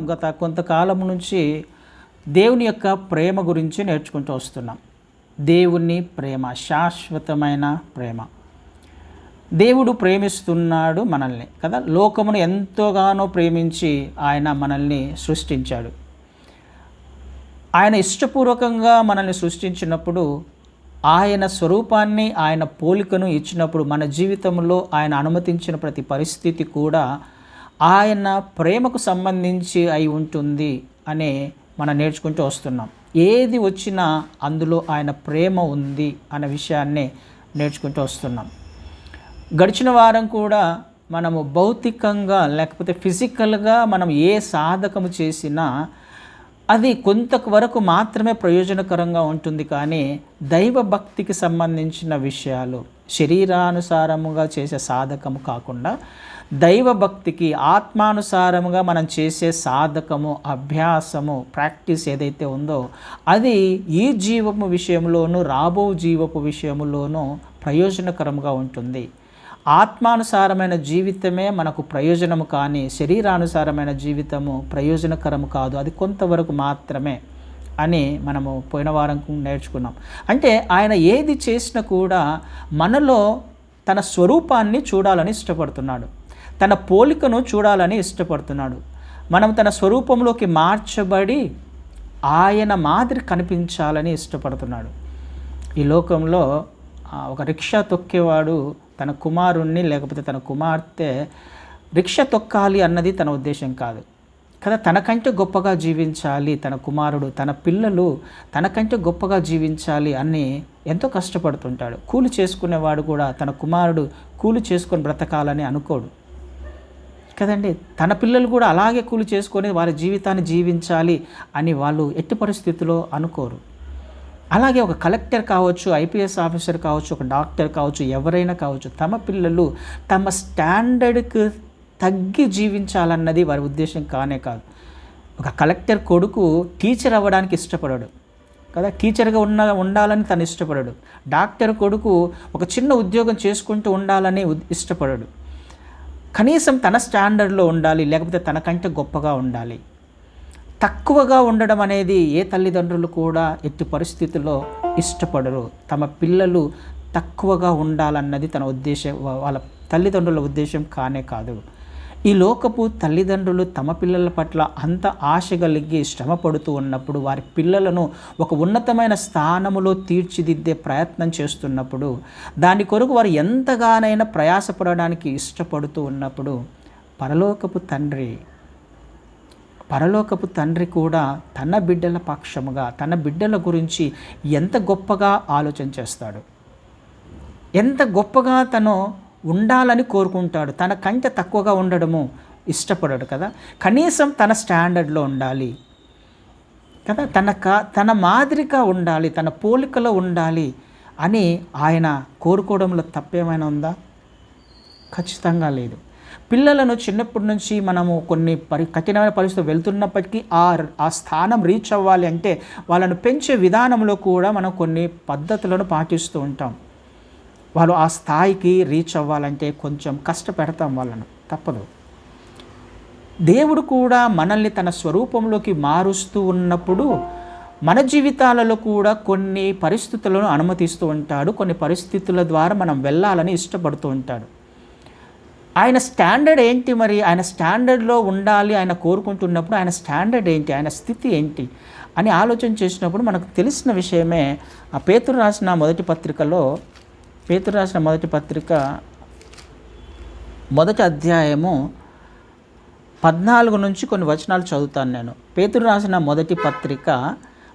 మనం గత కొంతకాలం నుంచి దేవుని యొక్క ప్రేమ గురించి నేర్చుకుంటూ వస్తున్నాం. దేవుని ప్రేమ శాశ్వతమైన ప్రేమ. దేవుడు ప్రేమిస్తున్నాడు మనల్ని కదా. లోకమును ఎంతోగానో ప్రేమించి ఆయన మనల్ని సృష్టించాడు. ఆయన ఇష్టపూర్వకంగా మనల్ని సృష్టించినప్పుడు ఆయన స్వరూపాన్ని, ఆయన పోలికను ఇచ్చినప్పుడు మన జీవితంలో ఆయన అనుమతించిన ప్రతి పరిస్థితి కూడా ఆయన ప్రేమకు సంబంధించి అయి ఉంటుంది అనే మనం నేర్చుకుంటూ వస్తున్నాం. ఏది వచ్చినా అందులో ఆయన ప్రేమ ఉంది అనే విషయాన్ని నేర్చుకుంటూ వస్తున్నాం. గడిచిన వారం కూడా మనము భౌతికంగా లేకపోతే ఫిజికల్గా మనం ఏ సాధకము చేసినా అది కొంతవరకు మాత్రమే ప్రయోజనకరంగా ఉంటుంది. కానీ దైవ భక్తికి సంబంధించిన విషయాలు శరీరానుసారముగా చేసే సాధకము కాకుండా దైవ భక్తికి ఆత్మానుసారముగా మనం చేసే సాధకము, అభ్యాసము, ప్రాక్టీస్ ఏదైతే ఉందో అది ఈ జీవపు విషయంలోనూ రాబో జీవపు విషయంలోనూ ప్రయోజనకరంగా ఉంటుంది. ఆత్మానుసారమైన జీవితమే మనకు ప్రయోజనము, కానీ శరీరానుసారమైన జీవితము ప్రయోజనకరము కాదు, అది కొంతవరకు మాత్రమే అని మనము పోయిన వారం నేర్చుకున్నాం. అంటే ఆయన ఏది చేసినా కూడా మనలో తన స్వరూపాన్ని చూడాలని ఇష్టపడుతున్నాడు, తన పోలికను చూడాలని ఇష్టపడుతున్నాడు. మనం తన స్వరూపంలోకి మార్చబడి ఆయన మాదిరి కనిపించాలని ఇష్టపడుతున్నాడు. ఈ లోకంలో ఒక రిక్షా తొక్కేవాడు తన కుమారుణ్ణి లేకపోతే తన కుమార్తె రిక్షా తొక్కాలి అన్నది తన ఉద్దేశం కాదు కదా. తనకంటే గొప్పగా జీవించాలి తన కుమారుడు, తన పిల్లలు తనకంటే గొప్పగా జీవించాలి అని ఎంతో కష్టపడుతుంటాడు. కూలి చేసుకునేవాడు కూడా తన కుమారుడు కూలి చేసుకొని బ్రతకాలని అనుకోడు కదండి. తన పిల్లలు కూడా అలాగే కూలి చేసుకొని వారి జీవితాన్ని జీవించాలి అని వాళ్ళు ఎట్టి పరిస్థితుల్లో అనుకోరు. అలాగే ఒక కలెక్టర్ కావచ్చు, ఐపీఎస్ ఆఫీసర్ కావచ్చు, ఒక డాక్టర్ కావచ్చు, ఎవరైనా కావచ్చు, తమ పిల్లలు తమ స్టాండర్డ్కి తగ్గి జీవించాలన్నది వారి ఉద్దేశం కానే కాదు. ఒక కలెక్టర్ కొడుకు టీచర్ అవ్వడానికి ఇష్టపడాడు కదా, టీచర్గా ఉండాలని తను ఇష్టపడాడు. డాక్టర్ కొడుకు ఒక చిన్న ఉద్యోగం చేసుకుంటూ ఉండాలని ఇష్టపడాడు. కనీసం తన స్టాండర్డ్లో ఉండాలి, లేకపోతే తనకంటే గొప్పగా ఉండాలి. తక్కువగా ఉండడం అనేది ఏ తల్లిదండ్రులు కూడా ఎట్టి పరిస్థితుల్లో ఇష్టపడరు. తమ పిల్లలు తక్కువగా ఉండాలన్నది తన ఉద్దేశం, వాళ్ళ తల్లిదండ్రుల ఉద్దేశం కానే కాదు. ఈ లోకపు తల్లిదండ్రులు తమ పిల్లల పట్ల అంత ఆశ కలిగి శ్రమ పడుతూ ఉన్నప్పుడు, వారి పిల్లలను ఒక ఉన్నతమైన స్థానములో తీర్చిదిద్దే ప్రయత్నం చేస్తున్నప్పుడు, దాని కొరకు వారు ఎంతగానైనా ప్రయాసపడడానికి ఇష్టపడుతూ ఉన్నప్పుడు పరలోకపు తండ్రి కూడా తన బిడ్డల పక్షముగా, తన బిడ్డల గురించి ఎంత గొప్పగా ఆలోచన చేస్తాడు, ఎంత గొప్పగా తను ఉండాలని కోరుకుంటాడు. తన కంటే తక్కువగా ఉండడము ఇష్టపడాడు కదా. కనీసం తన స్టాండర్డ్లో ఉండాలి కదా, తన మాదిరిగా ఉండాలి, తన పోలికలో ఉండాలి అని ఆయన కోరుకోవడంలో తప్పేమైనా ఉందా? ఖచ్చితంగా లేదు. పిల్లలను చిన్నప్పటి నుంచి మనము కొన్ని కఠినమైన పరిస్థితులు వెళ్తున్నప్పటికీ ఆ స్థానం రీచ్ అవ్వాలి అంటే వాళ్ళను పెంచే విధానంలో కూడా మనం కొన్ని పద్ధతులను పాటిస్తూ ఉంటాం. వాళ్ళు ఆ స్థాయికి రీచ్ అవ్వాలంటే కొంచెం కష్టపెడతాం వాళ్ళను, తప్పదు. దేవుడు కూడా మనల్ని తన స్వరూపంలోకి మారుస్తూ ఉన్నప్పుడు మన జీవితాలలో కూడా కొన్ని పరిస్థితులను అనుమతిస్తూ ఉంటాడు. కొన్ని పరిస్థితుల ద్వారా మనం వెళ్ళాలని ఇష్టపడుతూ ఉంటాడు. ఆయన స్టాండర్డ్ ఏంటి మరి? ఆయన స్టాండర్డ్లో ఉండాలి ఆయన కోరుకుంటున్నప్పుడు ఆయన స్టాండర్డ్ ఏంటి, ఆయన స్థితి ఏంటి అని ఆలోచన చేసినప్పుడు మనకు తెలిసిన విషయమే. ఆ పేతురు రాసిన మొదటి పత్రిక మొదటి అధ్యాయము 14 నుంచి కొన్ని వచనాలు చదువుతాను నేను. పేతురు రాసిన మొదటి పత్రిక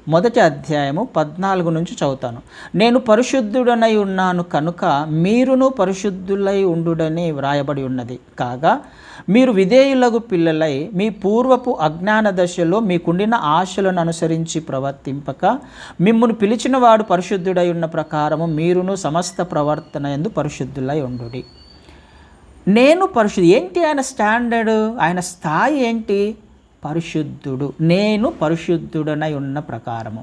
మొదటి అధ్యాయము 14 నుంచి చదువుతాను. నేను పరిశుద్ధుడనై ఉన్నాను కనుక మీరును పరిశుద్ధులై ఉండుడని వ్రాయబడి ఉన్నది. కాగా మీరు విధేయులకు పిల్లలై మీ పూర్వపు అజ్ఞాన దశలో మీకుండిన ఆశలను అనుసరించి ప్రవర్తింపక మిమ్మును పిలిచిన వాడు పరిశుద్ధుడై ఉన్న ప్రకారము మీరును సమస్త ప్రవర్తన యందు పరిశుద్ధులై ఉండుడి. ఏంటి ఆయన స్టాండర్డ్, ఆయన స్థాయి ఏంటి? పరిశుద్ధుడు. నేను పరిశుద్ధుడనై ఉన్న ప్రకారము,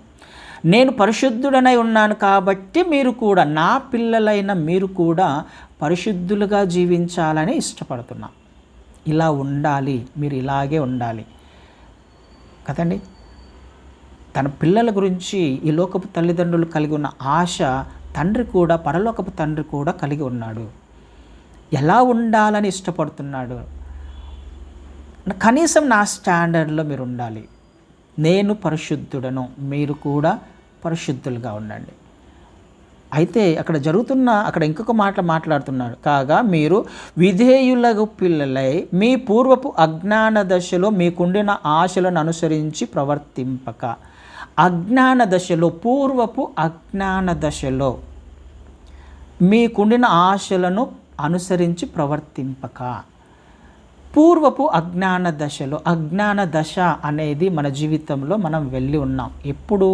నేను పరిశుద్ధుడనై ఉన్నాను కాబట్టి మీరు కూడా, నా పిల్లలైన మీరు కూడా పరిశుద్ధులుగా జీవించాలని ఇష్టపడుతున్నా. ఇలా ఉండాలి, మీరు ఇలాగే ఉండాలి. కదండి. తన పిల్లల గురించి ఈ లోకపు తల్లిదండ్రులు కలిగి ఉన్న ఆశ తండ్రి కూడా, పరలోకపు తండ్రి కూడా కలిగి ఉన్నాడు. ఎలా ఉండాలని ఇష్టపడుతున్నాడు? కనీసం నా స్టాండర్డ్లో మీరు ఉండాలి. నేను పరిశుద్ధుడను, మీరు కూడా పరిశుద్ధులుగా ఉండండి. అయితే అక్కడ ఇంకొక మాట మాట్లాడుతున్నాడు. కాగా మీరు విధేయులకు పిల్లలై మీ పూర్వపు అజ్ఞాన దశలో మీకుండిన ఆశలను అనుసరించి ప్రవర్తింపక. పూర్వపు అజ్ఞాన దశలో మీకుండిన ఆశలను అనుసరించి ప్రవర్తింపక. పూర్వపు అజ్ఞాన దశ అనేది మన జీవితంలో మనం వెళ్ళి ఉన్నాం. ఎప్పుడు?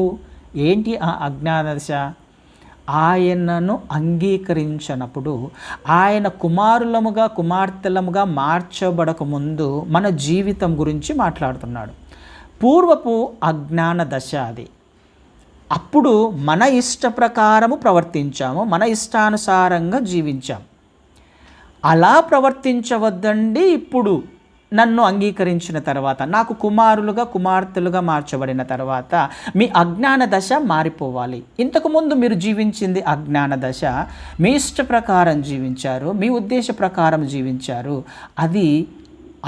ఏంటి ఆ అజ్ఞాన దశ? ఆయనను అంగీకరించినప్పుడు, ఆయన కుమార్తెలముగా మార్చబడక ముందు మన జీవితం గురించి మాట్లాడుతున్నాడు. పూర్వపు అజ్ఞాన దశ అది. అప్పుడు మన ఇష్ట ప్రకారము ప్రవర్తించాము, మన ఇష్టానుసారంగా జీవించాం. అలా ప్రవర్తించవద్దండి. ఇప్పుడు నన్ను అంగీకరించిన తర్వాత, నాకు కుమార్తెలుగా మార్చబడిన తర్వాత మీ అజ్ఞాన దశ మారిపోవాలి. ఇంతకుముందు మీరు జీవించింది అజ్ఞాన దశ. మీ ఇష్ట ప్రకారం జీవించారు, మీ ఉద్దేశ ప్రకారం జీవించారు. అది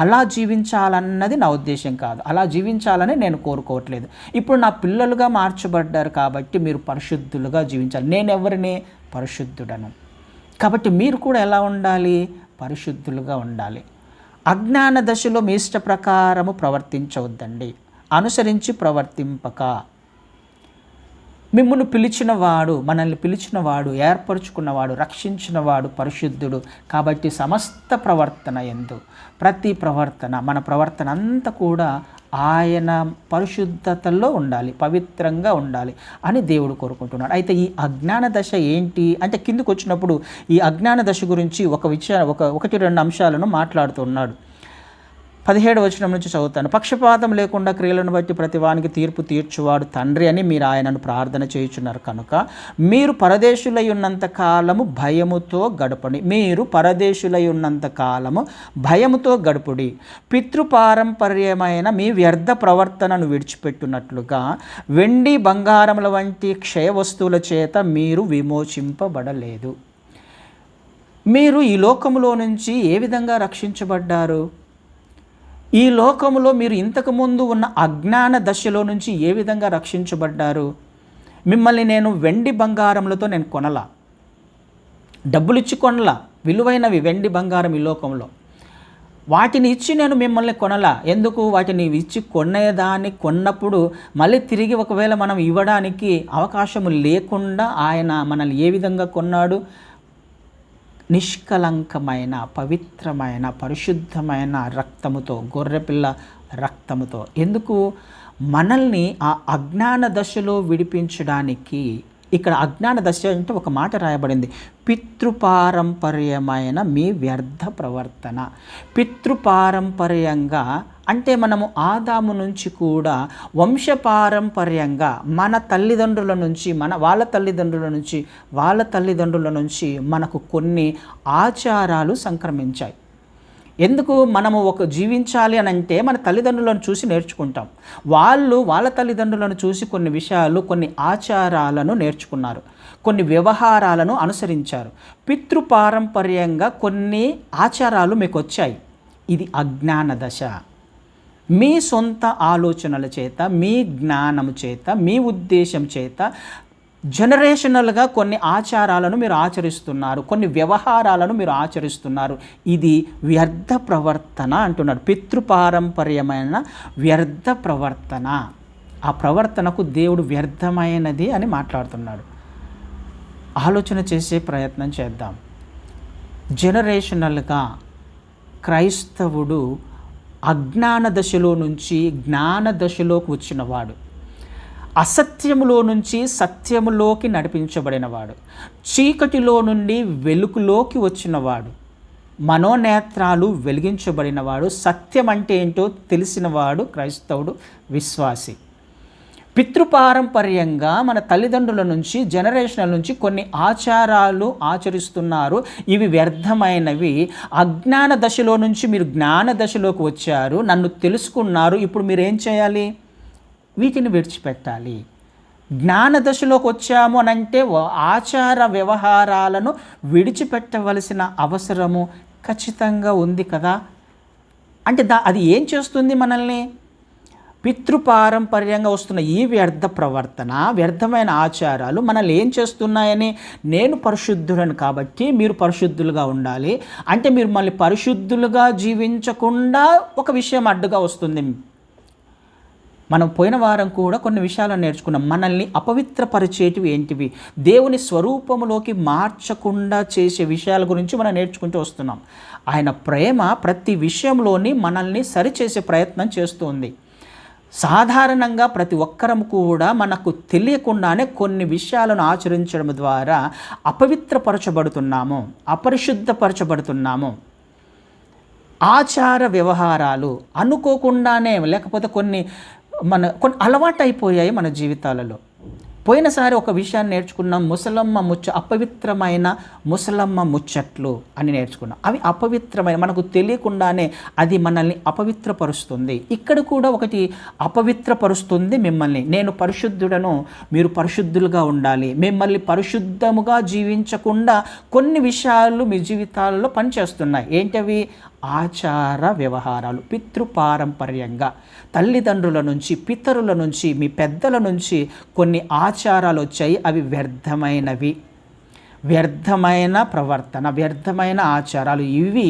అలా జీవించాలన్నది నా ఉద్దేశం కాదు, అలా జీవించాలని నేను కోరుకోవట్లేదు. ఇప్పుడు నా పిల్లలుగా మార్చబడ్డారు కాబట్టి మీరు పరిశుద్ధులుగా జీవించాలి. నేనెవరిని? పరిశుద్ధుడను. కాబట్టి మీరు కూడా ఎలా ఉండాలి? పరిశుద్ధులుగా ఉండాలి. అజ్ఞాన దశలో మీ ఇష్ట ప్రకారము ప్రవర్తించవద్దండి, అనుసరించి ప్రవర్తింపక. మిమ్మును పిలిచినవాడు, మనల్ని పిలిచినవాడు, ఏర్పరచుకున్నవాడు, రక్షించినవాడు పరిశుద్ధుడు. కాబట్టి సమస్త ప్రవర్తన యందు, ప్రతి ప్రవర్తన, మన ప్రవర్తన అంతా కూడా ఆయన పరిశుద్ధతలో ఉండాలి, పవిత్రంగా ఉండాలి అని దేవుడు కోరుకుంటున్నాడు. అయితే ఈ అజ్ఞాన దశ ఏంటి అంటే, కిందకు వచ్చినప్పుడు ఈ అజ్ఞాన దశ గురించి ఒకటి రెండు అంశాలను మాట్లాడుతున్నాడు. 17వ వచనం నుంచి చదువుతాను. పక్షపాతం లేకుండా క్రియలను బట్టి ప్రతివానికి తీర్పు తీర్చువాడు తండ్రి అని మీరు ఆయనను ప్రార్థన చేయుచున్నారు కనుక మీరు పరదేశులై ఉన్నంత కాలము భయముతో గడుపుడి. పితృపారంపర్యమైన మీ వ్యర్థ ప్రవర్తనను విడిచిపెట్టునట్లుగా వెండి బంగారముల వంటి క్షయ వస్తువుల చేత మీరు విమోచింపబడలేదు. మీరు ఈ లోకములో నుంచి ఏ విధంగా రక్షించబడ్డారు? ఈ లోకములో మీరు ఇంతకుముందు ఉన్న అజ్ఞాన దశలో నుంచి ఏ విధంగా రక్షించబడ్డారు? మిమ్మల్ని నేను వెండి బంగారములతో నేను కొనలా, డబ్బులిచ్చి కొనలా. విలువైనవి వెండి బంగారం ఈ లోకంలో. వాటిని ఇచ్చి నేను మిమ్మల్ని కొనలా. ఎందుకు? వాటిని ఇచ్చి కొన్నప్పుడు మళ్ళీ తిరిగి ఒకవేళ మనం ఇవ్వడానికి అవకాశము లేకుండా ఆయన మనల్ని ఏ విధంగా కొన్నాడు? నిష్కలంకమైన, పవిత్రమైన, పరిశుద్ధమైన రక్తముతో, గొర్రెపిల్ల రక్తముతో. ఎందుకు? మనల్ని ఆ అజ్ఞాన దశలో విడిపించడానికి. ఇక్కడ అజ్ఞాన దశ అంటే ఒక మాట రాయబడింది, పితృపారంపర్యమైన మీ వ్యర్థ ప్రవర్తన. పితృపారంపర్యంగా అంటే మనము ఆదాము నుంచి కూడా వంశపారంపర్యంగా మన తల్లిదండ్రుల నుంచి, వాళ్ళ తల్లిదండ్రుల నుంచి మనకు కొన్ని ఆచారాలు సంక్రమించాయి. ఎందుకు? మనము జీవించాలి అని అంటే మన తల్లిదండ్రులను చూసి నేర్చుకుంటాం. వాళ్ళ తల్లిదండ్రులను చూసి కొన్ని విషయాలు, కొన్ని ఆచారాలను నేర్చుకున్నారు, కొన్ని వ్యవహారాలను అనుసరించారు. పితృపారంపర్యంగా కొన్ని ఆచారాలు మీకు వచ్చాయి. ఇది అజ్ఞాన దశ. మీ సొంత ఆలోచనల చేత, మీ జ్ఞానము చేత, మీ ఉద్దేశం చేత జనరేషనల్గా కొన్ని ఆచారాలను మీరు ఆచరిస్తున్నారు, కొన్ని వ్యవహారాలను మీరు ఆచరిస్తున్నారు. ఇది వ్యర్థ ప్రవర్తన అంటున్నాడు. పితృపారంపర్యమైన వ్యర్థ ప్రవర్తన. ఆ ప్రవర్తనకు దేవుడు వ్యర్థమైనది అని మాట్లాడుతున్నాడు. ఆలోచన చేసే ప్రయత్నం చేద్దాం. జనరేషనల్గా క్రైస్తవుడు అజ్ఞాన దశలో నుంచి జ్ఞాన దశలోకి వచ్చినవాడు, అసత్యములో నుంచి సత్యములోకి నడిపించబడినవాడు, చీకటిలో నుండి వెలుగులోకి వచ్చినవాడు, మనోనేత్రాలు వెలిగించబడినవాడు, సత్యం అంటే ఏంటో తెలిసినవాడు క్రైస్తవుడు, విశ్వాసి. పితృపారంపర్యంగా మన తల్లిదండ్రుల నుంచి, జనరేషనల్ నుంచి కొన్ని ఆచారాలు ఆచరిస్తున్నారు. ఇవి వ్యర్థమైనవి. అజ్ఞాన దశలో నుంచి మీరు జ్ఞాన దశలోకి వచ్చారు, నన్ను తెలుసుకున్నారు. ఇప్పుడు మీరు ఏం చేయాలి? వీటిని విడిచిపెట్టాలి. జ్ఞాన దశలోకి వచ్చాము అని అంటే ఆచార వ్యవహారాలను విడిచిపెట్టవలసిన అవసరము ఖచ్చితంగా ఉంది కదా. అంటే అది ఏం చేస్తుంది మనల్ని? పితృపారంపర్యంగా వస్తున్న ఈ వ్యర్థ ప్రవర్తన, వ్యర్థమైన ఆచారాలు మనల్ని ఏం చేస్తున్నాయని, నేను పరిశుద్ధులను కాబట్టి మీరు పరిశుద్ధులుగా ఉండాలి అంటే మీరు మళ్ళీ పరిశుద్ధులుగా జీవించకుండా ఒక విషయం అడ్డుగా వస్తుంది. మనం పోయిన వారం కూడా కొన్ని విషయాలను నేర్చుకున్నాం. మనల్ని అపవిత్రపరిచేటివి ఏంటివి, దేవుని స్వరూపములోకి మార్చకుండా చేసే విషయాల గురించి మనం నేర్చుకుంటూ వస్తున్నాం. ఆయన ప్రేమ ప్రతి విషయంలోని మనల్ని సరిచేసే ప్రయత్నం చేస్తుంది. సాధారణంగా ప్రతి ఒక్కరం కూడా మనకు తెలియకుండానే కొన్ని విషయాలను ఆచరించడం ద్వారా అపవిత్రపరచబడుతున్నాము, అపరిశుద్ధపరచబడుతున్నాము. ఆచార వ్యవహారాలు అనుకోకుండానే, లేకపోతే కొన్ని అలవాటు అయిపోయాయి మన జీవితాలలో. పోయినసారి ఒక విషయాన్ని నేర్చుకున్నాం, అపవిత్రమైన ముసలమ్మ ముచ్చట్లు అని నేర్చుకున్నాం. అవి అపవిత్రమైన, మనకు తెలియకుండానే అది మనల్ని అపవిత్రపరుస్తుంది. ఇక్కడ కూడా ఒకటి అపవిత్రపరుస్తుంది మిమ్మల్ని. నేను పరిశుద్ధుడను, మీరు పరిశుద్ధులుగా ఉండాలి. మిమ్మల్ని పరిశుద్ధముగా జీవించకుండా కొన్ని విషయాలు మీ జీవితాలలో పనిచేస్తున్నాయి. ఏంటవి? ఆచార వ్యవహారాలు. పితృపారంపర్యంగా తల్లిదండ్రుల నుంచి, పితరుల నుంచి, మీ పెద్దల నుంచి కొన్ని ఆచారాలు వచ్చాయి. అవి వ్యర్థమైనవి, వ్యర్థమైన ప్రవర్తన, వ్యర్థమైన ఆచారాలు. ఇవి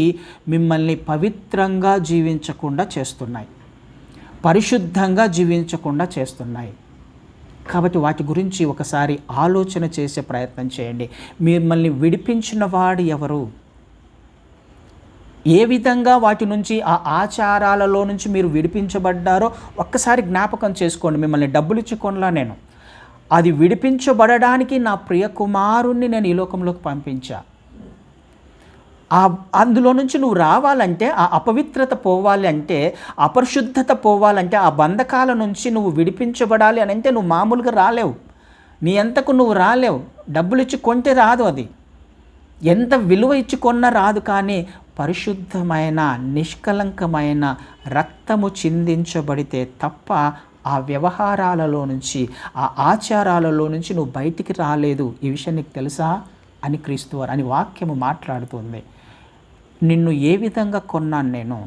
మిమ్మల్ని పవిత్రంగా జీవించకుండా చేస్తున్నాయి, పరిశుద్ధంగా జీవించకుండా చేస్తున్నాయి. కాబట్టి వాటి గురించి ఒకసారి ఆలోచన చేసే ప్రయత్నం చేయండి. మిమ్మల్ని విడిపించిన వాడు ఎవరు? ఏ విధంగా వాటి నుంచి, ఆ ఆచారాలలో నుంచి మీరు విడిపించబడ్డారో ఒక్కసారి జ్ఞాపకం చేసుకోండి. మిమ్మల్ని డబ్బులు ఇచ్చి కొనలా నేను. అది విడిపించబడడానికి నా ప్రియ కుమారుణ్ణి నేను ఈ లోకంలోకి పంపించా. అందులో నుంచి నువ్వు రావాలంటే, ఆ అపవిత్రత పోవాలి అంటే, అపరిశుద్ధత పోవాలంటే, ఆ బంధకాల నుంచి నువ్వు విడిపించబడాలి అని అంటే నువ్వు మామూలుగా రాలేవు. నీ అంతకు నువ్వు రాలేవు. డబ్బులు ఇచ్చి కొంటే రాదు. అది ఎంత విలువ ఇచ్చి కొన్నా రాదు. కానీ పరిశుద్ధమైన, నిష్కలంకమైన రక్తము చిందించబడితే తప్ప ఆ వ్యవహారాలలో నుంచి, ఆ ఆచారాలలో నుంచి నువ్వు బయటికి రాలేదు. ఈ విషయం నీకు తెలుసా అని క్రీస్తువారు అని వాక్యము మాట్లాడుతుంది. నిన్ను ఏ విధంగా కొన్నాను నేను?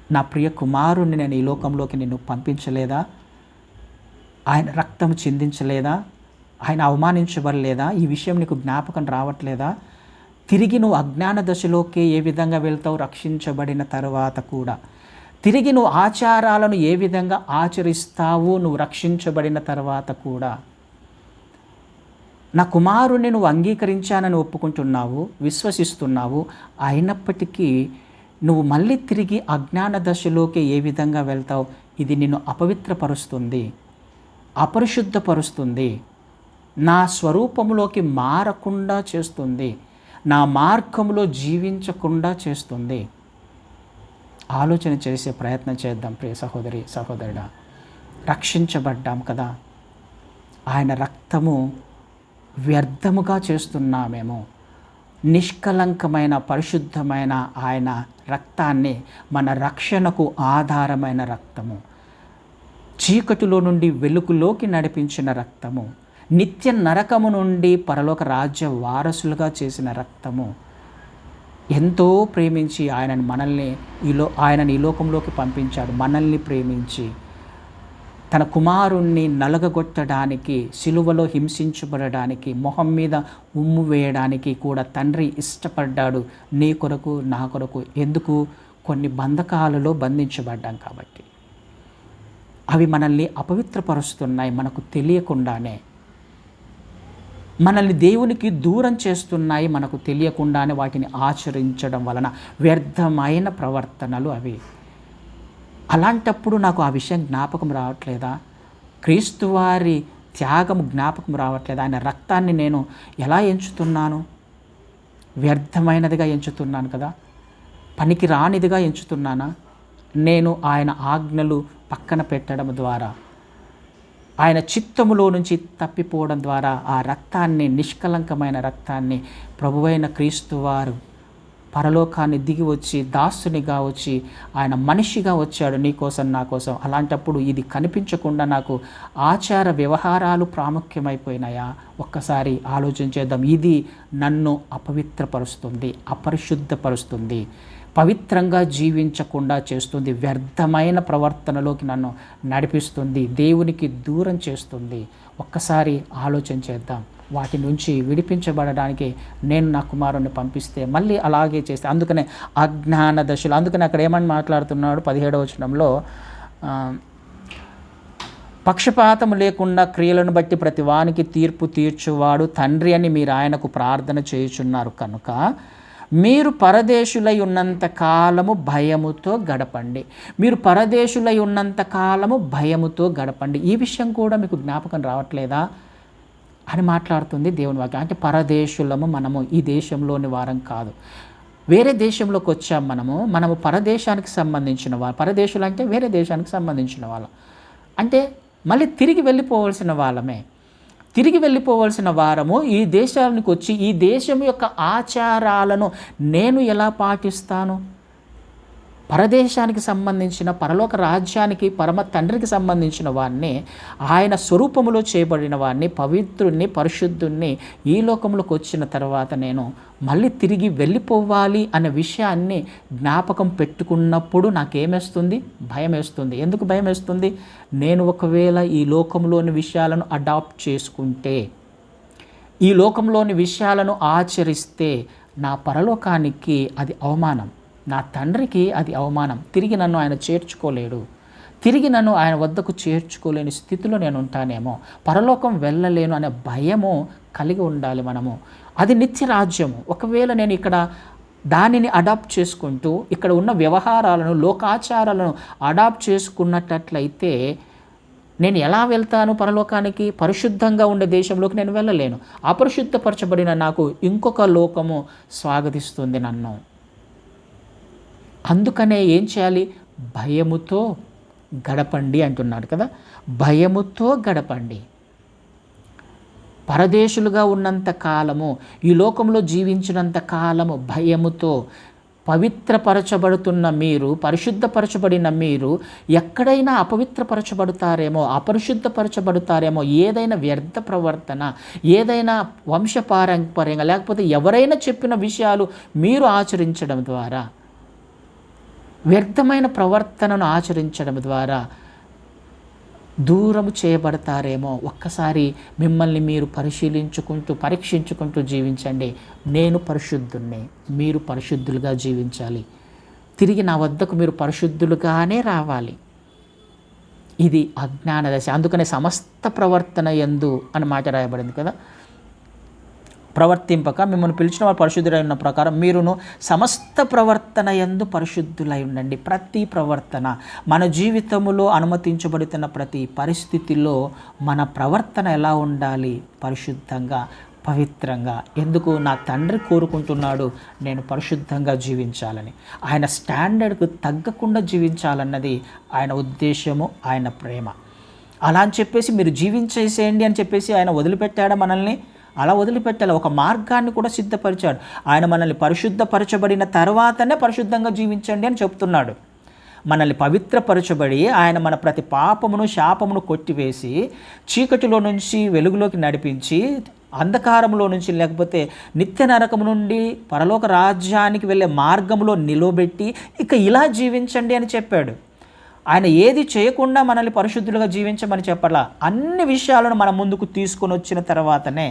నా ప్రియ కుమారుణ్ణి నేను ఈ లోకంలోకి నిన్ను పంపించలేదా? ఆయన రక్తము చిందించలేదా? ఆయన అవమానించబడలేదా? ఈ విషయం నీకు జ్ఞాపకం రావట్లేదా? తిరిగి నువ్వు అజ్ఞాన దశలోకి ఏ విధంగా వెళ్తావు రక్షించబడిన తర్వాత కూడా? తిరిగి నువ్వు ఆచారాలను ఏ విధంగా ఆచరిస్తావు నువ్వు రక్షించబడిన తర్వాత కూడా? నా కుమారుణ్ణి నువ్వు అంగీకరించానని ఒప్పుకుంటున్నావు, విశ్వసిస్తున్నావు. అయినప్పటికీ నువ్వు మళ్ళీ తిరిగి అజ్ఞాన దశలోకి ఏ విధంగా వెళ్తావు? ఇది నిన్ను అపవిత్రపరుస్తుంది, అపరిశుద్ధపరుస్తుంది, నా స్వరూపంలోకి మారకుండా చేస్తుంది, నా మార్గంలో జీవించకుండా చేస్తుంది. ఆలోచన చేసే ప్రయత్నం చేద్దాం ప్రియ సహోదరి, సహోదరుడా. రక్షించబడ్డాం కదా, ఆయన రక్తము వ్యర్థముగా చేస్తున్నామేమో. నిష్కలంకమైన, పరిశుద్ధమైన ఆయన రక్తాన్ని, మన రక్షణకు ఆధారమైన రక్తము, చీకటిలో నుండి వెలుగులోకి నడిపించిన రక్తము, నిత్య నరకము నుండి పరలోక రాజ్య వారసులుగా చేసిన రక్తము, ఎంతో ప్రేమించి ఆయనని ఈ లోకంలోకి పంపించాడు. మనల్ని ప్రేమించి తన కుమారుణ్ణి నలగగొట్టడానికి, సిలువలో హింసించబడడానికి, మొహం మీద ఉమ్ము వేయడానికి కూడా తండ్రి ఇష్టపడ్డాడు. నీ కొరకు, నా కొరకు. ఎందుకు? కొన్ని బంధకాలలో బంధించబడ్డాం కాబట్టి. అవి మనల్ని అపవిత్రపరుస్తున్నాయి, మనకు తెలియకుండానే. మనల్ని దేవునికి దూరం చేస్తున్నాయి, మనకు తెలియకుండానే. వాటిని ఆచరించడం వలన వ్యర్థమైన ప్రవర్తనలు అవి. అలాంటప్పుడు నాకు ఆ విషయం జ్ఞాపకం రావట్లేదా? క్రీస్తువారి త్యాగము జ్ఞాపకం రావట్లేదా? ఆయన రక్తాన్ని నేను ఎలా ఎంచుతున్నాను? వ్యర్థమైనదిగా ఎంచుతున్నాను కదా, పనికి రానిదిగా ఎంచుతున్నానా? నేను ఆయన ఆజ్ఞలు పక్కన పెట్టడం ద్వారా, ఆయన చిత్తములో నుంచి తప్పిపోవడం ద్వారా ఆ రక్తాన్ని, నిష్కలంకమైన రక్తాన్ని ప్రభువైన క్రీస్తువారు పరలోకాన్ని దిగి వచ్చి దాసునిగా వచ్చి ఆయన మనిషిగా వచ్చాడు నీ కోసం నా కోసం. అలాంటప్పుడు ఇది కనిపించకుండా నాకు ఆచార వ్యవహారాలు ప్రాముఖ్యమైపోయినాయా? ఒక్కసారి ఆలోచించేద్దాం. ఇది నన్ను అపవిత్రపరుస్తుంది, అపరిశుద్ధపరుస్తుంది, పవిత్రంగా జీవించకుండా చేస్తుంది, వ్యర్థమైన ప్రవర్తనలోకి నన్ను నడిపిస్తుంది, దేవునికి దూరం చేస్తుంది. ఒక్కసారి ఆలోచన చేద్దాం. వాటి నుంచి విడిపించబడడానికి నేను నా కుమారుణ్ణి పంపిస్తే మళ్ళీ అలాగే చేస్తే, అందుకనే అజ్ఞాన దశలు. అందుకని అక్కడ ఏమని మాట్లాడుతున్నాడు 17వ వచనంలో, పక్షపాతము లేకుండా క్రియలను బట్టి ప్రతి వానికి తీర్పు తీర్చువాడు తండ్రి అని మీరు ఆయనకు ప్రార్థన చేయుచున్నారు కనుక మీరు పరదేశులై ఉన్నంత కాలము భయముతో గడపండి. మీరు పరదేశులై ఉన్నంత కాలము భయముతో గడపండి. ఈ విషయం కూడా మీకు జ్ఞాపకం రావట్లేదా అని మాట్లాడుతుంది దేవుని వాక్యం. అంటే పరదేశులము మనము, ఈ దేశంలోని వారం కాదు, వేరే దేశంలోకి వచ్చాం మనము పరదేశానికి సంబంధించిన వాళ్ళు. పరదేశులు అంటే వేరే దేశానికి సంబంధించిన వాళ్ళం, అంటే మళ్ళీ తిరిగి వెళ్ళిపోవలసిన వాళ్ళమే. తిరిగి వెళ్ళిపోవలసిన వారము ఈ దేశానికి వచ్చి ఈ దేశం యొక్క ఆచారాలను నేను ఎలా పాటిస్తాను? పరదేశానికి సంబంధించిన, పరలోక రాజ్యానికి, పరమ తండ్రికి సంబంధించిన వాడిని, ఆయన స్వరూపములో చేయబడిన వాడిని, పవిత్రుణ్ణి, పరిశుద్ధుణ్ణి ఈ లోకంలోకి వచ్చిన తర్వాత నేను మళ్ళీ తిరిగి వెళ్ళిపోవాలి అనే విషయాన్ని జ్ఞాపకం పెట్టుకున్నప్పుడు నాకేమేస్తుంది? భయం వేస్తుంది. ఎందుకు భయం వేస్తుంది? నేను ఒకవేళ ఈ లోకంలోని విషయాలను అడాప్ట్ చేసుకుంటే, ఈ లోకంలోని విషయాలను ఆచరిస్తే నా పరలోకానికి అది అవమానం, నా తండ్రికి అది అవమానం. తిరిగి నన్ను ఆయన చేర్చుకోలేడు, తిరిగి నన్ను ఆయన వద్దకు చేర్చుకోలేని స్థితిలో నేను ఉంటానేమో, పరలోకం వెళ్ళలేను అనే భయము కలిగి ఉండాలి మనము. అది నిత్య రాజ్యము. ఒకవేళ నేను ఇక్కడ దానిని అడాప్ట్ చేసుకుంటూ ఇక్కడ ఉన్న వ్యవహారాలను, లోకాచారాలను అడాప్ట్ చేసుకున్నట్లయితే నేను ఎలా వెళ్తాను పరలోకానికి? పరిశుద్ధంగా ఉండే దేశంలోకి నేను వెళ్ళలేను. అపరిశుద్ధపరచబడిన నాకు ఇంకొక లోకము స్వాగతిస్తుంది నన్ను. అందుకనే ఏం చేయాలి? భయముతో గడపండి అంటున్నాడు కదా. భయముతో గడపండి. పరదేశులుగా ఉన్నంత కాలము, ఈ లోకంలో జీవించినంత కాలము భయముతో, పవిత్రపరచబడుతున్న మీరు, పరిశుద్ధపరచబడిన మీరు ఎక్కడైనా అపవిత్రపరచబడతారేమో, అపరిశుద్ధపరచబడతారేమో, ఏదైనా వ్యర్థ ప్రవర్తన, ఏదైనా వంశపారంపర్యంగా లేకపోతే ఎవరైనా చెప్పిన విషయాలు మీరు ఆచరించడం ద్వారా, వ్యర్థమైన ప్రవర్తనను ఆచరించడం ద్వారా దూరము చేయబడతారేమో. ఒక్కసారి మిమ్మల్ని మీరు పరిశీలించుకుంటూ, పరీక్షించుకుంటూ జీవించండి. నేను పరిశుద్ధుణ్ణి, మీరు పరిశుద్ధులుగా జీవించాలి. తిరిగి నా వద్దకు మీరు పరిశుద్ధులుగానే రావాలి. ఇది అజ్ఞాన దశ. అందుకనే సమస్త ప్రవర్తన యందు అని మాట రాయబడింది కదా. ప్రవర్తింపక మిమ్మల్ని పిలిచిన వారు పరిశుద్ధులై ఉన్న ప్రకారం మీరును సమస్త ప్రవర్తన యందు పరిశుద్ధులై ఉండండి. ప్రతి ప్రవర్తన, మన జీవితంలో అనుమతించబడుతున్న ప్రతి పరిస్థితిలో మన ప్రవర్తన ఎలా ఉండాలి? పరిశుద్ధంగా, పవిత్రంగా. ఎందుకు? నా తండ్రి కోరుకుంటున్నాడు నేను పరిశుద్ధంగా జీవించాలని. ఆయన స్టాండర్డ్కు తగ్గకుండా జీవించాలన్నది ఆయన ఉద్దేశము, ఆయన ప్రేమ. అలా అని చెప్పేసి మీరు జీవించేసేయండి అని చెప్పేసి ఆయన వదిలిపెట్టాడా మనల్ని? అలా వదిలిపెట్టాలి. ఒక మార్గాన్ని కూడా సిద్ధపరిచాడు. ఆయన మనల్ని పరిశుద్ధపరచబడిన తర్వాతనే పరిశుద్ధంగా జీవించండి అని చెప్తున్నాడు. మనల్ని పవిత్రపరచబడి ఆయన మన ప్రతి పాపమును, శాపమును కొట్టివేసి చీకటిలో నుంచి వెలుగులోకి నడిపించి, అంధకారంలో నుంచి లేకపోతే నిత్య నరకము నుండి పరలోక రాజ్యానికి వెళ్ళే మార్గంలో నిలబెట్టి ఇక ఇలా జీవించండి అని చెప్పాడు. ఆయన ఏది చేయకుండా మనల్ని పరిశుద్ధులుగా జీవించమని చెప్పాలా, అన్ని విషయాలను మన ముందుకు తీసుకొని వచ్చిన తర్వాతనే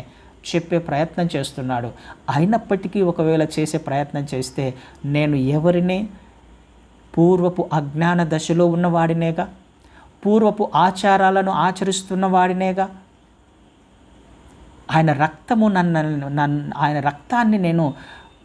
చెప్పే ప్రయత్నం చేస్తున్నాడు. అయినప్పటికీ ఒకవేళ చేసే ప్రయత్నం చేస్తే నేను ఎవరిని? పూర్వపు అజ్ఞాన దశలో ఉన్నవాడినేగా, పూర్వపు ఆచారాలను ఆచరిస్తున్న వాడినేగా. ఆయన రక్తము ఆయన రక్తాన్ని నేను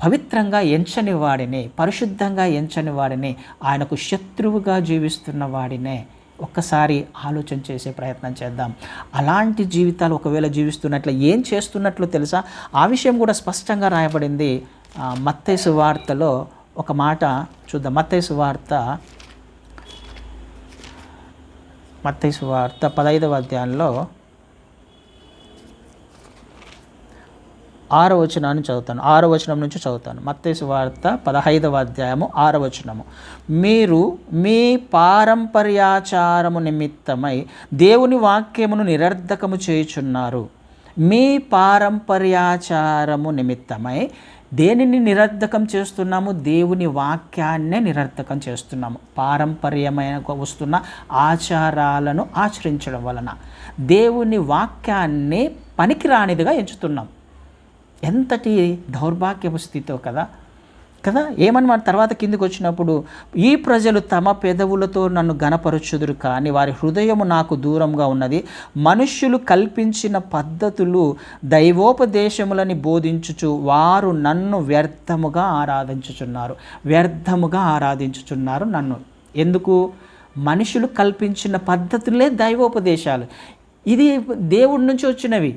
పవిత్రంగా ఎంచని వాడిని, పరిశుద్ధంగా ఎంచని వాడిని, ఆయనకు శత్రువుగా జీవిస్తున్న వాడినే. ఒక్కసారి ఆలోచన చేసే ప్రయత్నం చేద్దాం. అలాంటి జీవితాలు ఒకవేళ జీవిస్తున్నట్లు ఏం చేస్తున్నట్లు తెలుసా? ఆ విషయం కూడా స్పష్టంగా రాయబడింది మత్తయి సువార్తలో. ఒక మాట చూద్దాం. మత్తయి సువార్త 15వ అధ్యాయంలో 6వ వచనాన్ని చదువుతాను. 6వ వచనం నుంచి చదువుతాను. మత్తయి సువార్త 15వ అధ్యాయము 6వ వచనము. మీరు మీ పారంపర్యాచారము నిమిత్తమై దేవుని వాక్యమును నిరర్ధకము చేయుచున్నారు. మీ పారంపర్యాచారము నిమిత్తమై దేనిని నిరర్ధకం చేస్తున్నాము? దేవుని వాక్యాన్నే నిరర్ధకం చేస్తున్నాము. పారంపర్యమైన వస్తున్న ఆచారాలను ఆచరించడం వలన దేవుని వాక్యాన్ని పనికిరానిదిగా ఎంచుతున్నాం. ఎంతటి దౌర్భాగ్యపు స్థితో కదా. ఏమని మన తర్వాత కిందికి వచ్చినప్పుడు, ఈ ప్రజలు తమ పెదవులతో నన్ను గణపరచుదురు కానీ వారి హృదయము నాకు దూరంగా ఉన్నది. మనుష్యులు కల్పించిన పద్ధతులు దైవోపదేశములని బోధించుచు వారు నన్ను వ్యర్థముగా ఆరాధించుచున్నారు నన్ను. ఎందుకు? మనుషులు కల్పించిన పద్ధతులే దైవోపదేశాలు. ఇది దేవుడి నుంచి వచ్చినవి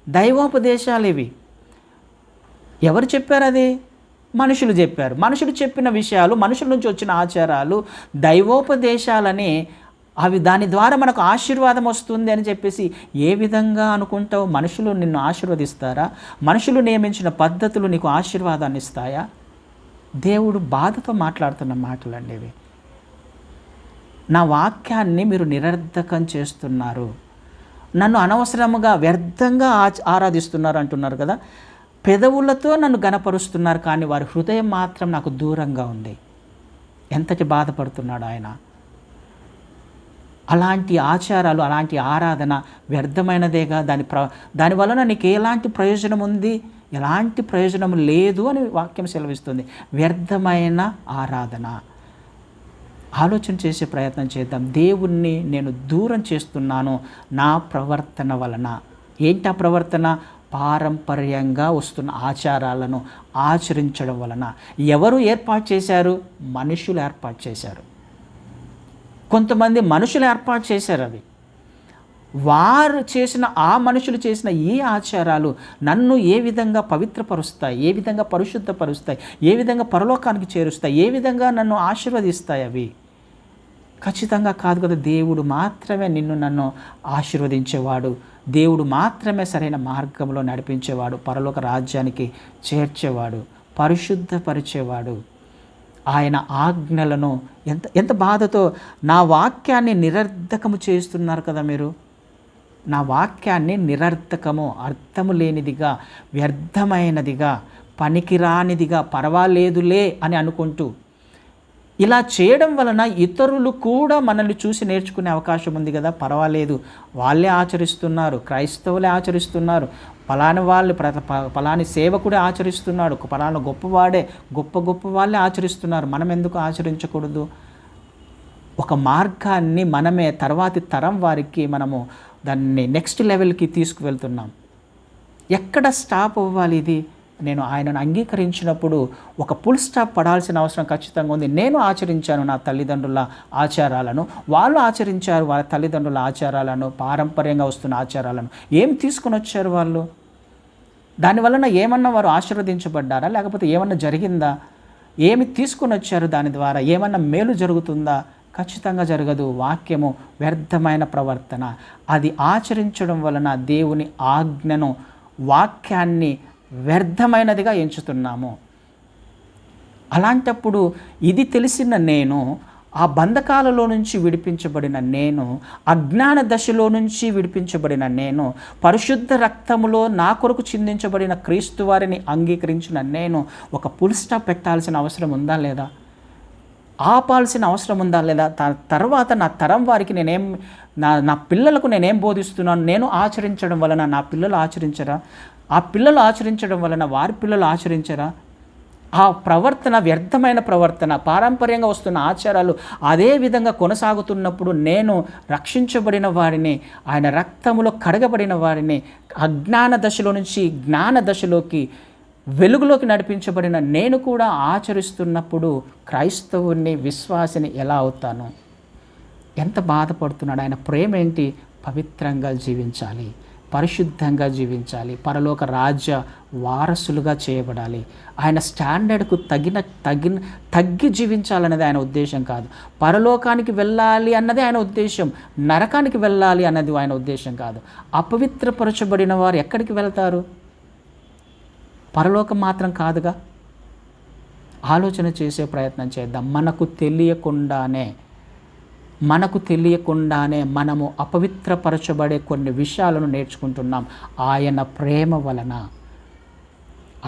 దైవోపదేశాలు. ఇవి ఎవరు చెప్పారు? అది మనుషులు చెప్పారు. మనుషులు చెప్పిన విషయాలు, మనుషుల నుంచి వచ్చిన ఆచారాలు దైవోపదేశాలని, అవి దాని ద్వారా మనకు ఆశీర్వాదం వస్తుంది అని చెప్పేసి ఏ విధంగా అనుకుంటావు? మనుషులు నిన్ను ఆశీర్వదిస్తారా? మనుషులు నియమించిన పద్ధతులు నీకు ఆశీర్వాదాన్ని ఇస్తాయా? దేవుడు బాధతో మాట్లాడుతున్న మాటలండి ఇవి. నా వాక్యాన్ని మీరు నిరర్ధకం చేస్తున్నారు, నన్ను అనవసరముగా వ్యర్థంగా ఆరాధిస్తున్నారు అంటున్నారు కదా. పెదవులతో నన్ను గణపరుస్తున్నారు కానీ వారి హృదయం మాత్రం నాకు దూరంగా ఉంది. ఎంతటి బాధపడుతున్నాడు ఆయన. అలాంటి ఆచారాలు, అలాంటి ఆరాధన వ్యర్థమైనదేగా. దాని వలన నీకు ఎలాంటి ప్రయోజనం ఉంది? ఎలాంటి ప్రయోజనం లేదు అని వాక్యం సెలవిస్తుంది. వ్యర్థమైన ఆరాధన. ఆలోచన చేసే ప్రయత్నం చేద్దాం. దేవుణ్ణి నేను దూరం చేస్తున్నాను నా ప్రవర్తన వలన. ఏంటి ఆ ప్రవర్తన? పారంపర్యంగా వస్తున్న ఆచారాలను ఆచరించడం వలన. ఎవరు ఏర్పాటు చేశారు? మనుషులు ఏర్పాటు చేశారు. కొంతమంది మనుషులు ఏర్పాటు చేశారు. అవి వారు చేసిన, ఆ మనుషులు చేసిన ఈ ఆచారాలు నన్ను ఏ విధంగా పవిత్రపరుస్తాయి, ఏ విధంగా పరిశుద్ధపరుస్తాయి, ఏ విధంగా పరలోకానికి చేరుస్తాయి, ఏ విధంగా నన్ను ఆశీర్వదిస్తాయి? అవి ఖచ్చితంగా కాదు కదా. దేవుడు మాత్రమే నిన్ను నన్ను ఆశీర్వదించేవాడు. దేవుడు మాత్రమే సరైన మార్గంలో నడిపించేవాడు, పరలోక రాజ్యానికి చేర్చేవాడు, పరిశుద్ధపరిచేవాడు. ఆయన ఆజ్ఞలను ఎంత బాధతో నా వాక్యాన్ని నిరర్ధకము చేస్తున్నారు కదా మీరు. నా వాక్యాన్ని నిరర్ధకము, అర్థము లేనిదిగా, వ్యర్థమైనదిగా, పనికిరానిదిగా, పర్వాలేదులే అని అనుకుంటూ ఇలా చేయడం వలన ఇతరులు కూడా మనల్ని చూసి నేర్చుకునే అవకాశం ఉంది కదా. పర్వాలేదు, వాళ్ళే ఆచరిస్తున్నారు, క్రైస్తవులే ఆచరిస్తున్నారు, పలాని సేవకుడే ఆచరిస్తున్నాడు, పలానా గొప్పవాడే, గొప్ప వాళ్ళే ఆచరిస్తున్నారు, మనం ఎందుకు ఆచరించకూడదు? ఒక మార్గాన్ని మనమే తర్వాతి తరం వారికి మనము దాన్ని నెక్స్ట్ లెవెల్కి తీసుకువెళ్తున్నాం. ఎక్కడ స్టాప్ అవ్వాలి ఇది? నేను ఆయనను అంగీకరించినప్పుడు ఒక ఫుల్ స్టాప్ పడాల్సిన అవసరం ఖచ్చితంగా ఉంది. నేను ఆచరించాను నా తల్లిదండ్రుల ఆచారాలను, వాళ్ళు ఆచరించారు వాళ్ళ తల్లిదండ్రుల ఆచారాలను, పారంపర్యంగా వస్తున్న ఆచారాలను. ఏం తీసుకుని వచ్చారు వాళ్ళు? దానివలన ఏమన్నా వారు ఆశీర్వదించబడ్డారా? లేకపోతే ఏమన్నా జరిగిందా? ఏమి తీసుకుని వచ్చారు? దాని ద్వారా ఏమన్నా మేలు జరుగుతుందా? ఖచ్చితంగా జరగదు. వాక్యము వ్యర్థమైన ప్రవర్తన. అది ఆచరించడం వలన దేవుని ఆజ్ఞను, వాక్యాన్ని వ్యర్థమైనదిగా ఎంచుతున్నాము. అలాంటప్పుడు ఇది తెలిసిన నేను, ఆ బంధకాలలో నుంచి విడిపించబడిన నేను, అజ్ఞాన దశలో నుంచి విడిపించబడిన నేను, పరిశుద్ధ రక్తములో నా కొరకు చిందించబడిన క్రీస్తు వారిని అంగీకరించిన నేను ఒక ఫుల్ స్టాప్ పెట్టాల్సిన అవసరం ఉందా లేదా? ఆపాల్సిన అవసరం ఉందా లేదా? తర్వాత నా తరం వారికి నా పిల్లలకు నేనేం బోధిస్తున్నాను? నేను ఆచరించడం వలన నా పిల్లలు ఆచరించరా? ఆ పిల్లలు ఆచరించడం వలన వారి పిల్లలు ఆచరించరా? ఆ ప్రవర్తన వ్యర్థమైన ప్రవర్తన, పారంపర్యంగా వస్తున్న ఆచారాలు అదే విధంగా కొనసాగుతున్నప్పుడు నేను రక్షించబడిన వారిని, ఆయన రక్తములో కడగబడిన వారిని, అజ్ఞాన దశలో నుంచి జ్ఞాన దశలోకి, వెలుగులోకి నడిపించబడిన నేను కూడా ఆచరిస్తున్నప్పుడు క్రైస్తవుని, విశ్వాసిని ఎలా అవుతాను? ఎంత బాధపడుతున్నాడు. ఆయన ప్రేమ ఏంటి? పవిత్రంగా జీవించాలి, పరిశుద్ధంగా జీవించాలి, పరలోక రాజ్య వారసులుగా చేయబడాలి. ఆయన స్టాండర్డ్కు తగ్గి జీవించాలన్నది ఆయన ఉద్దేశం కాదు. పరలోకానికి వెళ్ళాలి అన్నది ఆయన ఉద్దేశం, నరకానికి వెళ్ళాలి అన్నది ఆయన ఉద్దేశం కాదు. అపవిత్రపరచబడిన వారు ఎక్కడికి వెళ్తారు? పరలోకం మాత్రం కాదుగా. ఆలోచన చేసే ప్రయత్నం చేద్దాం. మనకు తెలియకుండానే మనము అపవిత్రపరచబడే కొన్ని విషయాలను నేర్చుకుంటున్నాం. ఆయన ప్రేమ వలన.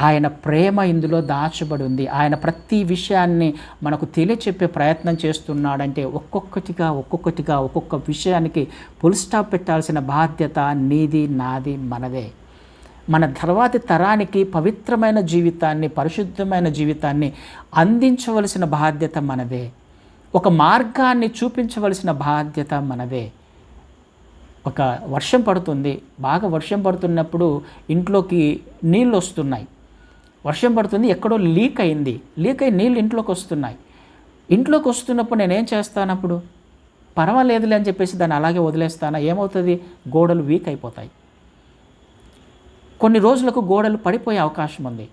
ఆయన ప్రేమ ఇందులో దాచబడి ఉంది. ఆయన ప్రతి విషయాన్ని మనకు తెలియచెప్పే ప్రయత్నం చేస్తున్నాడంటే ఒక్కొక్కటిగా ఒక్కొక్క విషయానికి ఫుల్ స్టాప్ పెట్టాల్సిన బాధ్యత నీది, నాది, మనదే. మన తర్వాతి తరానికి పవిత్రమైన జీవితాన్ని, పరిశుద్ధమైన జీవితాన్ని అందించవలసిన బాధ్యత మనదే. ఒక మార్గాన్ని చూపించవలసిన బాధ్యత మనదే. ఒక వర్షం పడుతుంది, బాగా వర్షం పడుతున్నప్పుడు ఇంట్లోకి నీళ్ళు వస్తున్నాయి. వర్షం పడుతుంది, ఎక్కడో లీక్ అయి నీళ్ళు ఇంట్లోకి వస్తున్నాయి. ఇంట్లోకి వస్తున్నప్పుడు నేనేం చేస్తాను? అప్పుడు పర్వాలేదులే అని చెప్పేసి దాన్ని అలాగే వదిలేస్తానా? ఏమవుతుంది? గోడలు వీక్ అయిపోతాయి. కొన్ని రోజులకు గోడలు పడిపోయే అవకాశం ఉంది.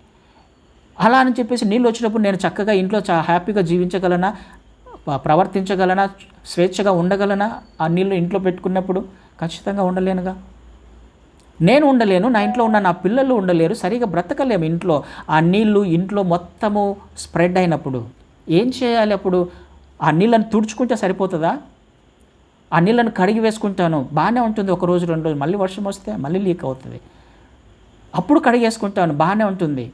అలా అని చెప్పేసి నీళ్ళు వచ్చినప్పుడు నేను చక్కగా ఇంట్లో హ్యాపీగా జీవించగలనా, ప్రవర్తించగలనా, స్వేచ్ఛగా ఉండగలనా? ఆ నీళ్ళు ఇంట్లో పెట్టుకున్నప్పుడు ఖచ్చితంగా ఉండలేనుగా. నేను ఉండలేను, నా ఇంట్లో ఉన్న నా పిల్లలు ఉండలేరు, సరిగా బ్రతకలేము ఇంట్లో. ఆ నీళ్ళు ఇంట్లో మొత్తము స్ప్రెడ్ అయినప్పుడు ఏం చేయాలి? అప్పుడు ఆ నీళ్ళని తుడుచుకుంటే సరిపోతుందా? ఆ నీళ్ళని కడిగి వేసుకుంటాను, బాగానే ఉంటుంది. ఒక రోజు 2 రోజులు, మళ్ళీ వర్షం వస్తే మళ్ళీ లీక్ అవుతుంది. అప్పుడు కడిగేసుకుంటాను, బాగానే ఉంటుంది.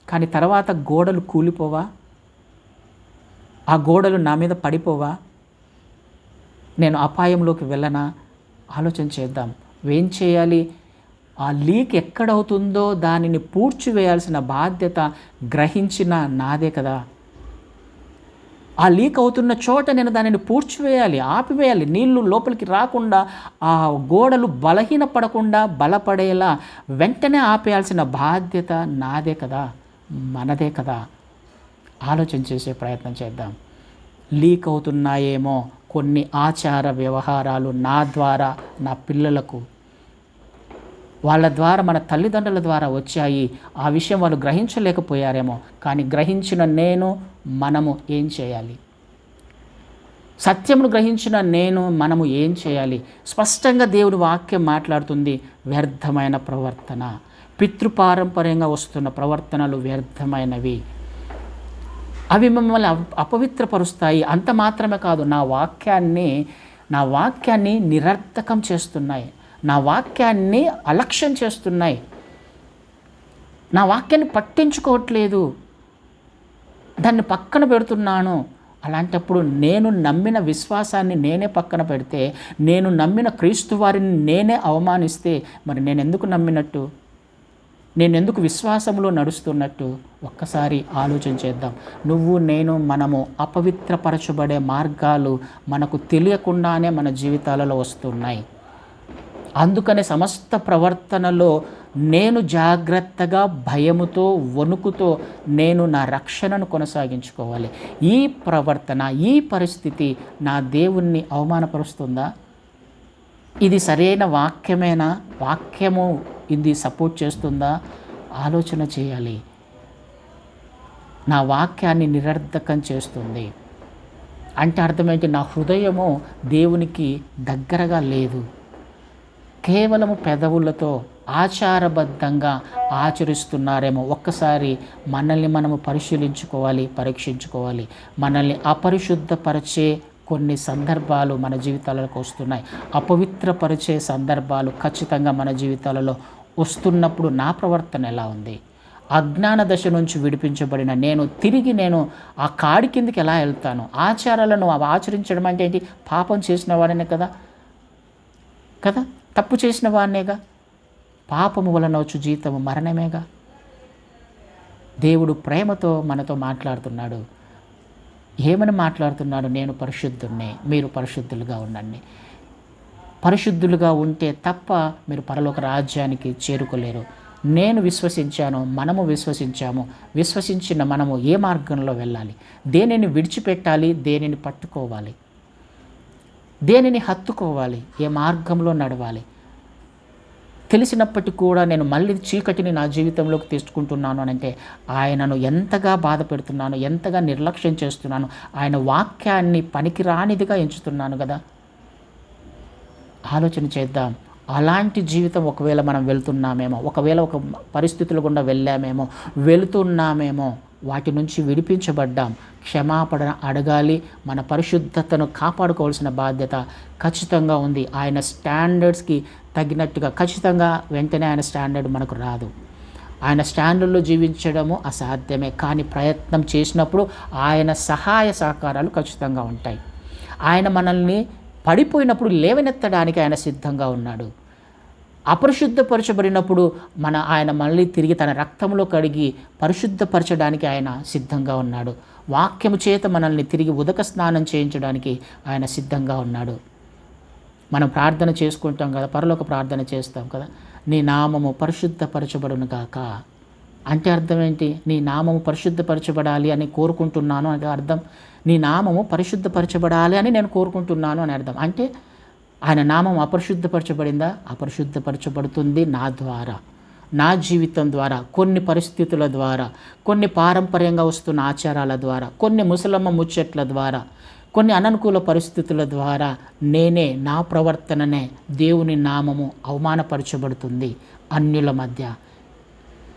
కానీ తర్వాత గోడలు కూలిపోవా? ఆ గోడలు నా మీద పడిపోవా? నేను అపాయంలోకి వెళ్ళనా? ఆలోచన చేద్దాం. ఏం చేయాలి? ఆ లీక్ ఎక్కడవుతుందో దానిని పూడ్చివేయాల్సిన బాధ్యత గ్రహించిన నాదే కదా. ఆ లీక్ అవుతున్న చోట నేను దానిని పూడ్చివేయాలి, ఆపివేయాలి. నీళ్లు లోపలికి రాకుండా, ఆ గోడలు బలహీనపడకుండా బలపడేలా వెంటనే ఆపేయాల్సిన బాధ్యత నాదే కదా, మనదే కదా. ఆలోచన చేసే ప్రయత్నం చేద్దాం. లీక్ అవుతున్నాయేమో కొన్ని ఆచార వ్యవహారాలు నా ద్వారా, నా పిల్లలకు, వాళ్ళ ద్వారా, మన తల్లిదండ్రుల ద్వారా వచ్చాయి. ఆ విషయం వాళ్ళు గ్రహించలేకపోయారేమో. కానీ గ్రహించిన మనము ఏం చేయాలి? సత్యమును గ్రహించిన మనము ఏం చేయాలి? స్పష్టంగా దేవుని వాక్యం మాట్లాడుతుంది. వ్యర్థమైన ప్రవర్తన, పితృపారంపర్యంగా వస్తున్న ప్రవర్తనలు వ్యర్థమైనవి. అవి మిమ్మల్ని అపవిత్రపరుస్తాయి. అంత మాత్రమే కాదు, నా వాక్యాన్ని నిరర్థకం చేస్తున్నాయి, నా వాక్యాన్ని అలక్ష్యం చేస్తున్నాయి, నా వాక్యాన్ని పట్టించుకోవట్లేదు, దాన్ని పక్కన పెడుతున్నాను. అలాంటప్పుడు నేను నమ్మిన విశ్వాసాన్ని నేనే పక్కన పెడితే, నేను నమ్మిన క్రీస్తు వారిని నేనే అవమానిస్తే మరి నేను ఎందుకు నమ్మినట్టు? నేను ఎందుకు విశ్వాసంలో నడుస్తున్నట్టు? ఒక్కసారి ఆలోచన చేద్దాం. మనము అపవిత్రపరచబడే మార్గాలు మనకు తెలియకుండానే మన జీవితాలలో వస్తున్నాయి. అందుకనే సమస్త ప్రవర్తనలో నేను జాగ్రత్తగా, భయముతో, వణుకుతో నా రక్షణను కొనసాగించుకోవాలి. ఈ ప్రవర్తన, ఈ పరిస్థితి నా దేవుణ్ణి అవమానపరుస్తుందా? ఇది సరైన వాక్యమేనా? వాక్యము ఇది సపోర్ట్ చేస్తుందా? ఆలోచన చేయాలి. నా వాక్యాన్ని నిరర్థకం చేస్తుంది అంటే అర్థమేంటి? నా హృదయము దేవునికి దగ్గరగా లేదు. కేవలము పెదవులతో ఆచారబద్ధంగా ఆచరిస్తున్నారేమో. ఒక్కసారి మనల్ని మనము పరిశీలించుకోవాలి, పరీక్షించుకోవాలి. మనల్ని అపరిశుద్ధపరిచే కొన్ని సందర్భాలు మన జీవితాలకు వస్తున్నాయి. అపవిత్రపరిచే సందర్భాలు ఖచ్చితంగా మన జీవితాలలో వస్తున్నప్పుడు నా ప్రవర్తన ఎలా ఉంది? అజ్ఞాన దశ నుంచి విడిపించబడిన తిరిగి ఆ కాడి కిందకి ఎలా వెళ్తాను? ఆచారాలను ఆచరించడం అంటే ఏంటి? పాపం చేసిన వాడనే కదా, తప్పు చేసిన వాడినేగా. పాపము వలన వచ్చు జీతము మరణమేగా. దేవుడు ప్రేమతో మనతో మాట్లాడుతున్నాడు. ఏమని మాట్లాడుతున్నాడు? నేను పరిశుద్ధుణ్ణి, మీరు పరిశుద్ధులుగా ఉండండి. పరిశుద్ధులుగా ఉంటే తప్ప మీరు పరలోక రాజ్యానికి చేరుకోలేరు. నేను విశ్వసించాను, మనము విశ్వసించాము. విశ్వసించిన మనము ఏ మార్గంలో వెళ్ళాలి? దేనిని విడిచిపెట్టాలి? దేనిని పట్టుకోవాలి? దేనిని హత్తుకోవాలి? ఏ మార్గంలో నడవాలి? తెలిసినప్పటికీ కూడా నేను మళ్ళీ చీకటిని నా జీవితంలోకి తీసుకుంటున్నాను అని అంటే ఆయనను ఎంతగా బాధ పెడుతున్నాను, ఎంతగా నిర్లక్ష్యం చేస్తున్నాను, ఆయన వాక్యాన్ని పనికిరానిదిగా ఎంచుతున్నాను కదా. ఆలోచన చేద్దాం. అలాంటి జీవితం ఒకవేళ మనం వెళ్తున్నామేమో, ఒకవేళ ఒక పరిస్థితుల గుండా వెళ్ళామేమో, వెళుతున్నామేమో, వాటి నుంచి విడిపించబడ్డాం, క్షమాపణ అడగాలి. మన పరిశుద్ధతను కాపాడుకోవాల్సిన బాధ్యత ఖచ్చితంగా ఉంది. ఆయన స్టాండర్డ్స్కి తగినట్టుగా ఖచ్చితంగా వెంటనే ఆయన స్టాండర్డ్ మనకు రాదు. ఆయన స్టాండర్డ్లో జీవించడము అసాధ్యమే. కానీ ప్రయత్నం చేసినప్పుడు ఆయన సహాయ సహకారాలు ఖచ్చితంగా ఉంటాయి. ఆయన మనల్ని పడిపోయినప్పుడు లేవనెత్తడానికి ఆయన సిద్ధంగా ఉన్నాడు. అపరిశుద్ధపరచబడినప్పుడు ఆయన మళ్ళీ తిరిగి తన రక్తంలో కడిగి పరిశుద్ధపరచడానికి ఆయన సిద్ధంగా ఉన్నాడు. వాక్యము చేత మనల్ని తిరిగి ఉదక స్నానం చేయించడానికి ఆయన సిద్ధంగా ఉన్నాడు. మనం ప్రార్థన చేసుకుంటాం కదా, పరలోక ప్రార్థన చేస్తాం కదా, నీ నామము పరిశుద్ధపరచబడును గాక అంటే అర్థం ఏంటి? నీ నామము పరిశుద్ధపరచబడాలి అని కోరుకుంటున్నాను అంటే అర్థం, నీ నామము పరిశుద్ధపరచబడాలి అని నేను కోరుకుంటున్నాను అని అర్థం. అంటే ఆయన నామం అపరిశుద్ధపరచబడిందా? అపరిశుద్ధపరచబడుతుంది నా ద్వారా, నా జీవితం ద్వారా, కొన్ని పరిస్థితుల ద్వారా, కొన్ని పారంపర్యంగా వస్తున్న ఆచారాల ద్వారా, కొన్ని ముసలమ్మ ముచ్చట్ల ద్వారా, కొన్ని అననుకూల పరిస్థితుల ద్వారా నేనే, నా ప్రవర్తననే దేవుని నామము అవమానపరచబడుతుంది అన్యుల మధ్య.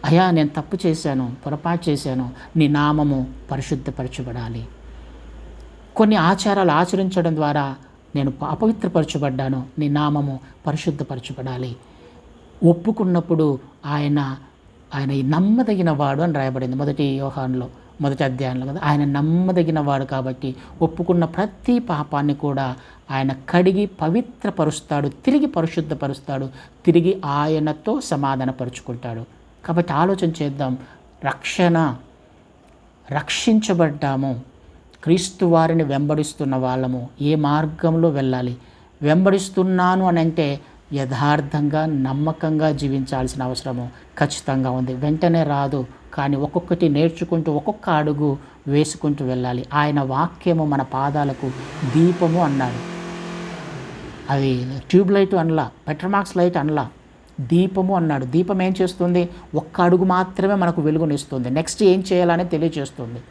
అయ్యా నేను తప్పు చేశాను, పొరపాటు చేశాను, నీ నామము పరిశుద్ధపరచబడాలి. కొన్ని ఆచారాలు ఆచరించడం ద్వారా నేను అపవిత్రపరచబడ్డాను, నీ నామము పరిశుద్ధపరచబడాలి. ఒప్పుకున్నప్పుడు ఆయన నమ్మదగిన వాడు అని రాయబడింది మొదటి అధ్యాయంలో కదా. ఆయన నమ్మదగిన వాడు కాబట్టి ఒప్పుకున్న ప్రతి పాపాన్ని కూడా ఆయన కడిగి పవిత్రపరుస్తాడు, తిరిగి పరిశుద్ధపరుస్తాడు, తిరిగి ఆయనతో సమాధానపరుచుకుంటాడు. కాబట్టి ఆలోచన చేద్దాం. రక్షించబడ్డాము, క్రీస్తు వారిని వెంబడిస్తున్న వాళ్ళము ఏ మార్గంలో వెళ్ళాలి? వెంబడిస్తున్నాను అని అంటే యథార్థంగా నమ్మకంగా జీవించాల్సిన అవసరము ఖచ్చితంగా ఉంది. వెంటనే రాదు, కానీ ఒక్కొక్కటి నేర్చుకుంటూ ఒక్కొక్క అడుగు వేసుకుంటూ వెళ్ళాలి. ఆయన వాక్యము మన పాదాలకు దీపము అన్నాడు. అది ట్యూబ్ లైట్ అనలా, పెట్రోమాక్స్ లైట్ అనలా, దీపము అన్నాడు. దీపం ఏం చేస్తుంది? ఒక్క అడుగు మాత్రమే మనకు వెలుగునిస్తుంది. నెక్స్ట్ ఏం చేయాలని తెలియజేస్తుంది.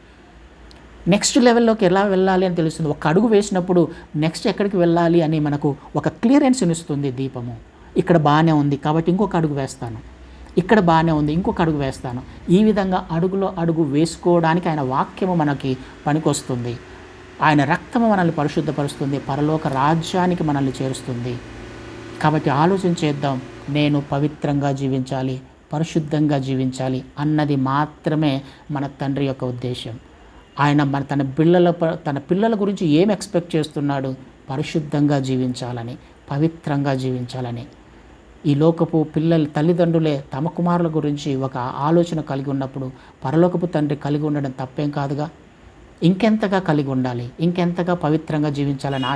నెక్స్ట్ లెవెల్లోకి ఎలా వెళ్ళాలి అని తెలుస్తుంది. ఒక అడుగు వేసినప్పుడు నెక్స్ట్ ఎక్కడికి వెళ్ళాలి అని మనకు ఒక క్లియరెన్స్ని ఇస్తుంది దీపము. ఇక్కడ బాగానే ఉంది కాబట్టి ఇంకొక అడుగు వేస్తాను, ఇక్కడ బాగానే ఉంది ఇంకొక అడుగు వేస్తాను. ఈ విధంగా అడుగులో అడుగు వేసుకోవడానికి ఆయన వాక్యము మనకి పనికొస్తుంది. ఆయన రక్తము మనల్ని పరిశుద్ధపరుస్తుంది, పరలోక రాజ్యానికి మనల్ని చేరుస్తుంది. కాబట్టి ఆలోచన చేద్దాం. నేను పవిత్రంగా జీవించాలి, పరిశుద్ధంగా జీవించాలి అన్నది మాత్రమే మన తండ్రి యొక్క ఉద్దేశం. ఆయన తన పిల్లల గురించి ఏం ఎక్స్పెక్ట్ చేస్తున్నాడు? పరిశుద్ధంగా జీవించాలని, పవిత్రంగా జీవించాలని. ఈ లోకపు తల్లిదండ్రులే తమ కుమారుల గురించి ఒక ఆలోచన కలిగి ఉన్నప్పుడు పరలోకపు తండ్రి కలిగి ఉండడం తప్పేం కాదుగా. ఇంకెంతగా కలిగి ఉండాలి, ఇంకెంతగా పవిత్రంగా జీవించాలని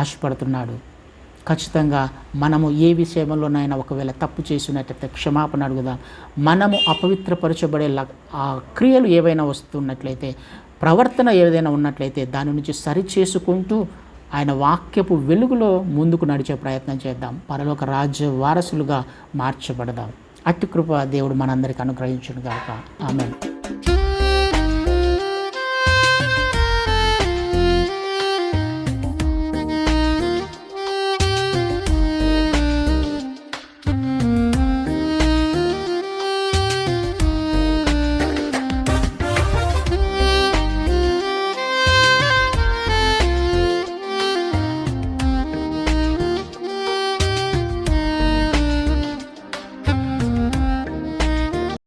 ఆశపడుతున్నాడు. ఖచ్చితంగా మనము ఏ విషయంలోనైనా ఒకవేళ తప్పు చేసినట్లయితే క్షమాపణ అడుగుదాం. మనము అపవిత్రపరచబడే ఆ క్రియలు ఏవైనా వస్తున్నట్లయితే, ప్రవర్తన ఏదైనా ఉన్నట్లయితే దాని నుంచి సరిచేసుకుంటూ ఆయన వాక్యపు వెలుగులో ముందుకు నడిచే ప్రయత్నం చేద్దాం. పరలోక రాజ్య వారసులుగా మార్చబడదాం. అట్టి కృప దేవుడు మనందరికీ అనుగ్రహించును గాక. ఆమేన్.